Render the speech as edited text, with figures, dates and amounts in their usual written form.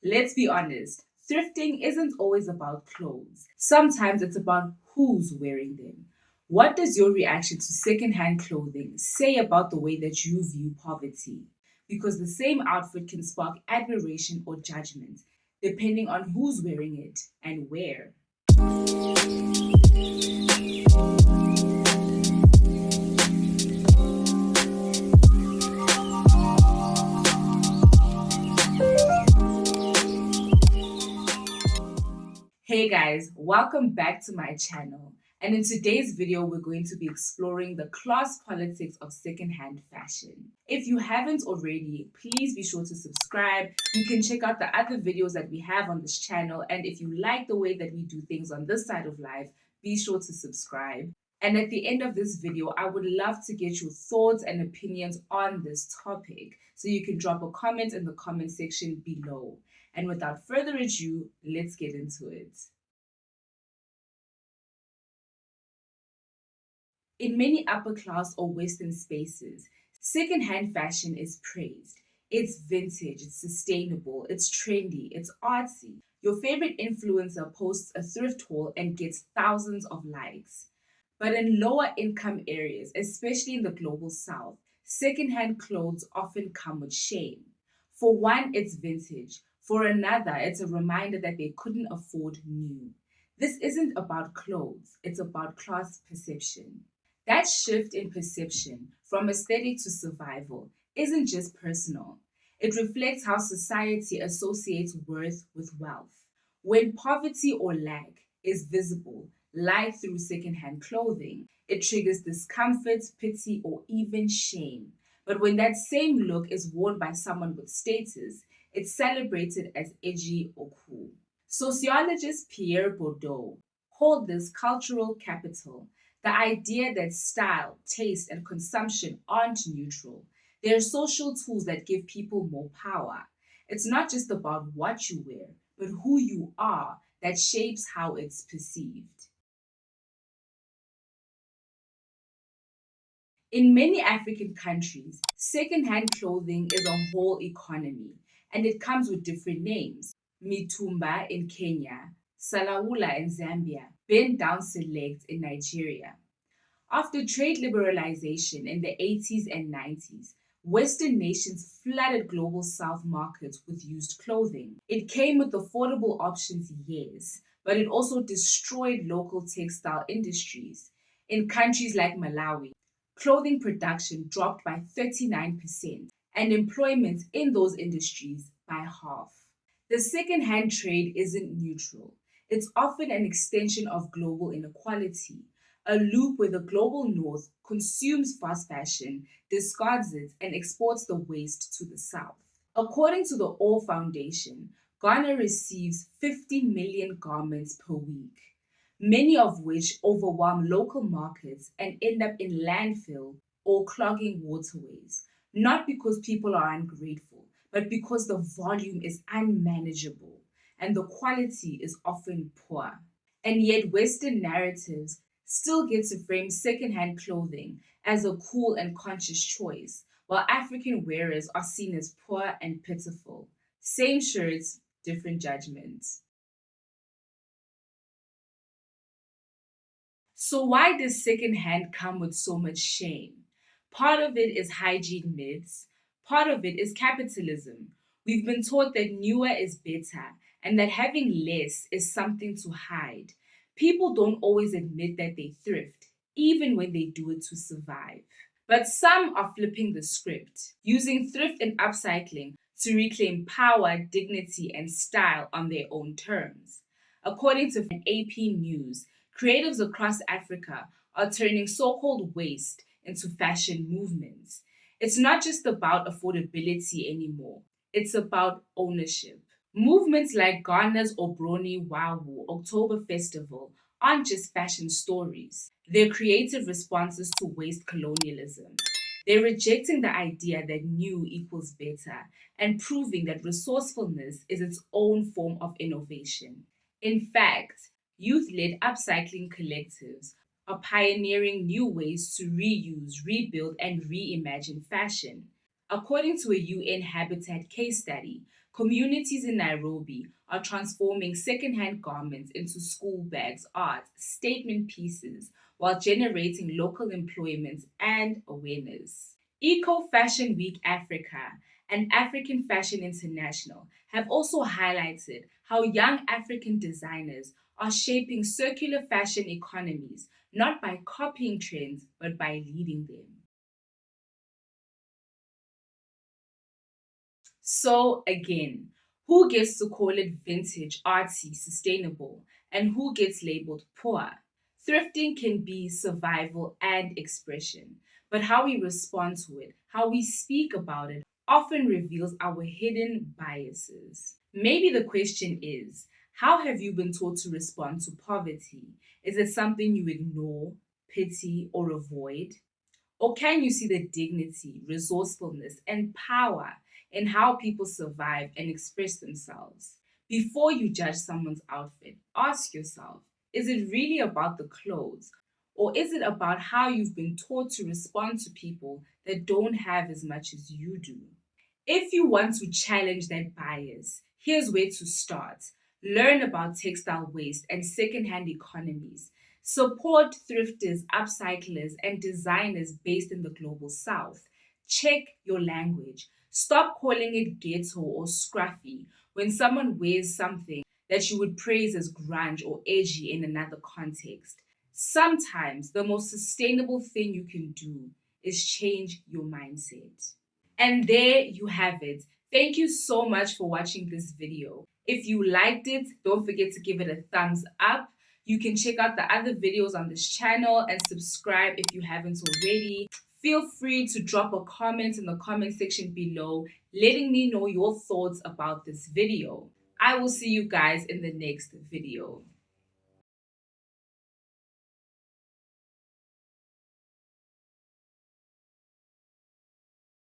Let's be honest, thrifting isn't always about clothes. Sometimes it's about who's wearing them. What does your reaction to secondhand clothing say about the way that you view poverty? Because the same outfit can spark admiration or judgment, depending on who's wearing it and where. Hey guys, welcome back to my channel. And in today's video, we're going to be exploring the class politics of secondhand fashion. If you haven't already, please be sure to subscribe. You can check out the other videos that we have on this channel. And if you like the way that we do things on this side of life, be sure to subscribe. And at the end of this video, I would love to get your thoughts and opinions on this topic. So you can drop a comment in the comment section below. And without further ado, let's get into it. In many upper class or Western spaces, secondhand fashion is praised. It's vintage, it's sustainable, it's trendy, it's artsy. Your favorite influencer posts a thrift haul and gets thousands of likes. But in lower income areas, especially in the global south, secondhand clothes often come with shame. For one, it's vintage. For another, it's a reminder that they couldn't afford new. This isn't about clothes, it's about class perception. That shift in perception from aesthetic to survival isn't just personal. It reflects how society associates worth with wealth. When poverty or lack is visible, like through secondhand clothing, it triggers discomfort, pity, or even shame. But when that same look is worn by someone with status, it's celebrated as edgy or cool. Sociologist Pierre Bourdieu called this cultural capital, the idea that style, taste, and consumption aren't neutral. They're social tools that give people more power. It's not just about what you wear, but who you are that shapes how it's perceived. In many African countries, secondhand clothing is a whole economy, and it comes with different names. Mitumba in Kenya, Salawula in Zambia, bend down select in Nigeria. After trade liberalization in the 80s and 90s, Western nations flooded global South markets with used clothing. It came with affordable options, yes, but it also destroyed local textile industries. In countries like Malawi, clothing production dropped by 39% and employment in those industries by half. The second-hand trade isn't neutral. It's often an extension of global inequality, a loop where the global north consumes fast fashion, discards it, and exports the waste to the south. According to the All Foundation, Ghana receives 50 million garments per week, many of which overwhelm local markets and end up in landfill or clogging waterways, not because people are ungrateful, but because the volume is unmanageable and the quality is often poor. And yet, Western narratives still get to frame secondhand clothing as a cool and conscious choice, while African wearers are seen as poor and pitiful. Same shirts, different judgments. So, why does secondhand come with so much shame? Part of it is hygiene myths, part of it is capitalism. We've been taught that newer is better and that having less is something to hide. People don't always admit that they thrift, even when they do it to survive. But some are flipping the script, using thrift and upcycling to reclaim power, dignity, and style on their own terms. According to AP News, creatives across Africa are turning so called waste into fashion movements. It's not just about affordability anymore, it's about ownership. Movements like Ghana's Obroni Wawu October Festival aren't just fashion stories, they're creative responses to waste colonialism. They're rejecting the idea that new equals better and proving that resourcefulness is its own form of innovation. In fact, youth led upcycling collectives are pioneering new ways to reuse, rebuild, and reimagine fashion. According to a UN Habitat case study, Communities in Nairobi are transforming secondhand garments into school bags, art, statement pieces, while generating local employment and awareness. Eco Fashion Week Africa and African Fashion International have also highlighted how young African designers are shaping circular fashion economies, not by copying trends, but by leading them. So, again, who gets to call it vintage, artsy, sustainable, and who gets labeled poor? Thrifting can be survival and expression, but how we respond to it, how we speak about it, often reveals our hidden biases. Maybe the question is, how have you been taught to respond to poverty? Is it something you ignore, pity, or avoid? Or can you see the dignity, resourcefulness, and power in how people survive and express themselves? Before you judge someone's outfit, ask yourself, is it really about the clothes? Or is it about how you've been taught to respond to people that don't have as much as you do? If you want to challenge that bias, here's where to start. Learn about textile waste and secondhand economies. Support thrifters, upcyclers, and designers based in the global south. Check your language. Stop calling it ghetto or scruffy when someone wears something that you would praise as grunge or edgy in another context. Sometimes the most sustainable thing you can do is change your mindset. And there you have it. Thank you so much for watching this video. If you liked it, don't forget to give it a thumbs up. You can check out the other videos on this channel and subscribe if you haven't already. Feel free to drop a comment in the comment section below, letting me know your thoughts about this video. I will see you guys in the next video.